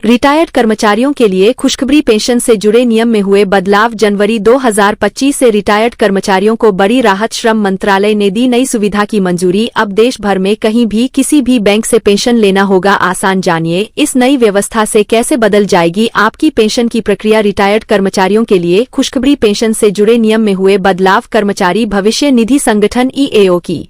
Retired कर्मचारियों के लिए खुशखबरी। पेंशन से जुड़े नियम में हुए बदलाव। जनवरी 2025 से रिटायर्ड कर्मचारियों को बड़ी राहत। श्रम मंत्रालय ने दी नई सुविधा की मंजूरी। अब देश भर में कहीं भी किसी भी बैंक से पेंशन लेना होगा आसान। जानिए इस नई व्यवस्था से कैसे बदल जाएगी आपकी पेंशन की प्रक्रिया। रिटायर्ड कर्मचारियों के लिए खुशखबरी। पेंशन से जुड़े नियम में हुए बदलाव। कर्मचारी भविष्य निधि संगठन ईएओ की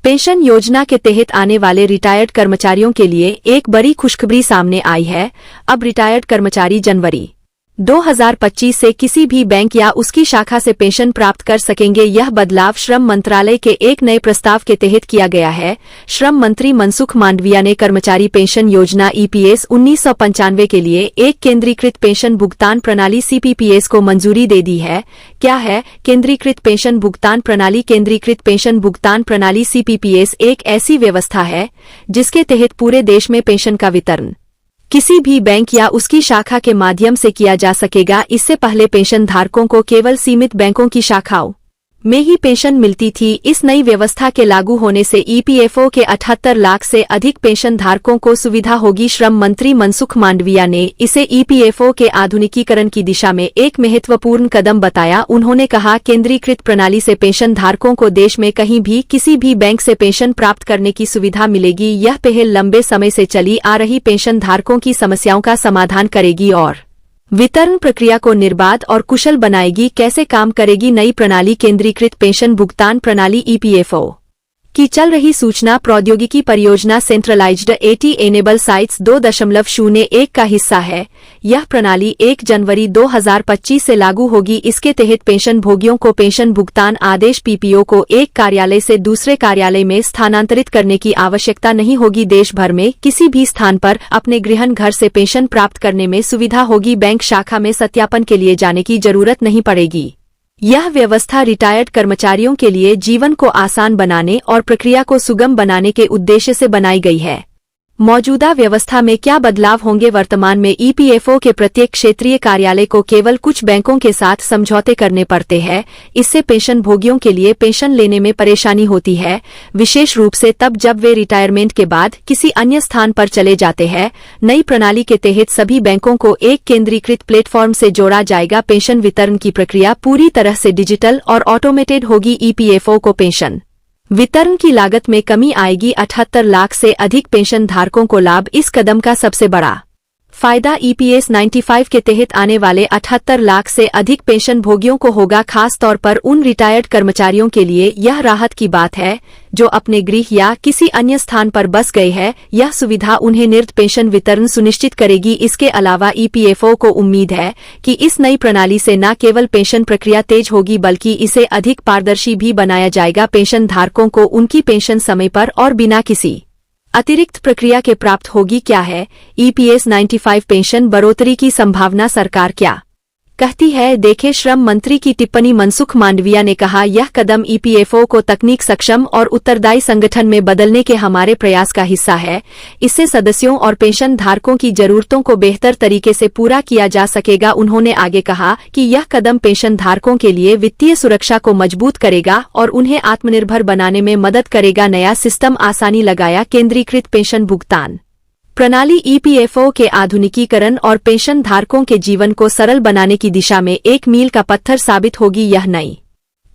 पेंशन योजना के तहत आने वाले रिटायर्ड कर्मचारियों के लिए एक बड़ी खुशखबरी सामने आई है। अब रिटायर्ड कर्मचारी जनवरी 2025 से किसी भी बैंक या उसकी शाखा से पेंशन प्राप्त कर सकेंगे। यह बदलाव श्रम मंत्रालय के एक नए प्रस्ताव के तहत किया गया है। श्रम मंत्री मनसुख मांडविया ने कर्मचारी पेंशन योजना ईपीएस 1995 के लिए एक केंद्रीकृत पेंशन भुगतान प्रणाली सीपीपीएस को मंजूरी दे दी है। क्या है केंद्रीकृत पेंशन भुगतान प्रणाली? केंद्रीकृत पेंशन भुगतान प्रणाली सीपीपीएस एक ऐसी व्यवस्था है जिसके तहत पूरे देश में पेंशन का वितरण किसी भी बैंक या उसकी शाखा के माध्यम से किया जा सकेगा। इससे पहले पेंशन धारकों को केवल सीमित बैंकों की शाखाओं में ही पेंशन मिलती थी। इस नई व्यवस्था के लागू होने से ईपीएफओ के 78 लाख से अधिक पेंशन धारकों को सुविधा होगी। श्रम मंत्री मनसुख मांडविया ने इसे ईपीएफओ के आधुनिकीकरण की दिशा में एक महत्वपूर्ण कदम बताया। उन्होंने कहा केंद्रीकृत प्रणाली से पेंशन धारकों को देश में कहीं भी किसी भी बैंक से पेंशन प्राप्त करने की सुविधा मिलेगी। यह पहल लंबे समय से चली आ रही पेंशन धारकों की समस्याओं का समाधान करेगी और वितरण प्रक्रिया को निर्बाध और कुशल बनाएगी। कैसे काम करेगी नई प्रणाली? केंद्रीकृत पेंशन भुगतान प्रणाली ईपीएफओ की चल रही सूचना प्रौद्योगिकी परियोजना सेंट्रलाइज्ड एटी एनेबल साइट्स 2.01 का हिस्सा है। यह प्रणाली 1 जनवरी 2025 से लागू होगी। इसके तहत पेंशन भोगियों को पेंशन भुगतान आदेश पीपीओ को एक कार्यालय से दूसरे कार्यालय में स्थानांतरित करने की आवश्यकता नहीं होगी। देश भर में किसी भी स्थान पर अपने गृह घर से पेंशन प्राप्त करने में सुविधा होगी। बैंक शाखा में सत्यापन के लिए जाने की जरूरत नहीं पड़ेगी। यह व्यवस्था रिटायर्ड कर्मचारियों के लिए जीवन को आसान बनाने और प्रक्रिया को सुगम बनाने के उद्देश्य से बनाई गई है। मौजूदा व्यवस्था में क्या बदलाव होंगे? वर्तमान में ईपीएफओ के प्रत्येक क्षेत्रीय कार्यालय को केवल कुछ बैंकों के साथ समझौते करने पड़ते हैं। इससे पेंशन भोगियों के लिए पेंशन लेने में परेशानी होती है, विशेष रूप से तब जब वे रिटायरमेंट के बाद किसी अन्य स्थान पर चले जाते हैं। नई प्रणाली के तहत सभी बैंकों को एक केंद्रीकृत प्लेटफॉर्म से जोड़ा जाएगा। पेंशन वितरण की प्रक्रिया पूरी तरह से डिजिटल और ऑटोमेटेड होगी। ईपीएफओ को पेंशन वितरण की लागत में कमी आएगी। 78 लाख से अधिक पेंशन धारकों को लाभ। इस कदम का सबसे बड़ा फायदा ईपीएस 95 के तहत आने वाले 78 लाख से अधिक पेंशन भोगियों को होगा। खास तौर पर उन रिटायर्ड कर्मचारियों के लिए यह राहत की बात है जो अपने गृह या किसी अन्य स्थान पर बस गए हैं। यह सुविधा उन्हें निर्ध पेंशन वितरण सुनिश्चित करेगी। इसके अलावा ईपीएफओ को उम्मीद है कि इस नई प्रणाली से न केवल पेंशन प्रक्रिया तेज होगी बल्कि इसे अधिक पारदर्शी भी बनाया जाएगा। पेंशन धारकों को उनकी पेंशन समय पर और बिना किसी अतिरिक्त प्रक्रिया के प्राप्त होगी। क्या है ईपीएस 95 पेंशन बढ़ोतरी की संभावना? सरकार क्या कहती है, देखें श्रम मंत्री की टिप्पणी। मनसुख मांडविया ने कहा यह कदम ईपीएफओ को तकनीक सक्षम और उत्तरदायी संगठन में बदलने के हमारे प्रयास का हिस्सा है। इससे सदस्यों और पेंशन धारकों की जरूरतों को बेहतर तरीके से पूरा किया जा सकेगा। उन्होंने आगे कहा कि यह कदम पेंशन धारकों के लिए वित्तीय सुरक्षा को मजबूत करेगा और उन्हें आत्मनिर्भर बनाने में मदद करेगा। नया सिस्टम आसानी लगाया। केंद्रीकृत पेंशन भुगतान प्रणाली ईपीएफओ के आधुनिकीकरण और पेंशन धारकों के जीवन को सरल बनाने की दिशा में एक मील का पत्थर साबित होगी। यह नई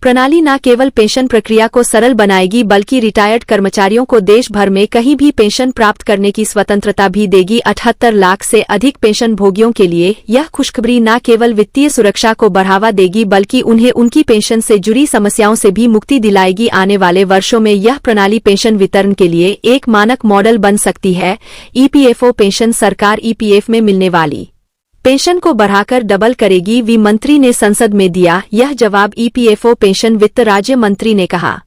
प्रणाली न केवल पेंशन प्रक्रिया को सरल बनाएगी बल्कि रिटायर्ड कर्मचारियों को देश भर में कहीं भी पेंशन प्राप्त करने की स्वतंत्रता भी देगी। 78 लाख से अधिक पेंशन भोगियों के लिए यह खुशखबरी न केवल वित्तीय सुरक्षा को बढ़ावा देगी बल्कि उन्हें उनकी पेंशन से जुड़ी समस्याओं से भी मुक्ति दिलाएगी। आने वाले वर्षों में यह प्रणाली पेंशन वितरण के लिए एक मानक मॉडल बन सकती है। ईपीएफओ पेंशन सरकार ईपीएफ में मिलने वाली पेंशन को बढ़ाकर डबल करेगी। वित्त मंत्री ने संसद में दिया यह जवाब। ईपीएफओ पेंशन वित्त राज्य मंत्री ने कहा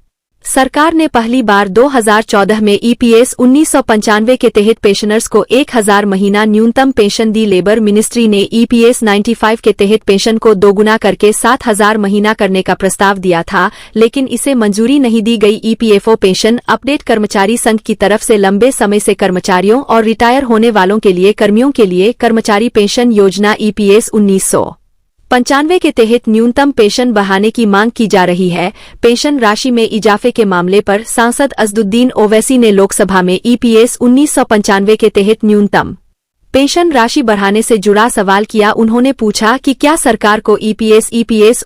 सरकार ने पहली बार 2014 में ईपीएस 1995 के तहत पेंशनर्स को 1000 महीना न्यूनतम पेंशन दी। लेबर मिनिस्ट्री ने ईपीएस 95 के तहत पेंशन को दोगुना करके 7000 महीना करने का प्रस्ताव दिया था, लेकिन इसे मंजूरी नहीं दी गई। ईपीएफओ पेंशन अपडेट कर्मचारी संघ की तरफ से लंबे समय से कर्मचारियों और रिटायर होने वालों के लिए कर्मियों के लिए कर्मचारी पेंशन योजना ईपीएस 1995 के तहत न्यूनतम पेंशन बढ़ाने की मांग की जा रही है। पेंशन राशि में इजाफे के मामले पर सांसद असदुद्दीन ओवैसी ने लोकसभा में ईपीएस 1995 के तहत न्यूनतम पेंशन राशि बढ़ाने से जुड़ा सवाल किया। उन्होंने पूछा कि क्या सरकार को ईपीएस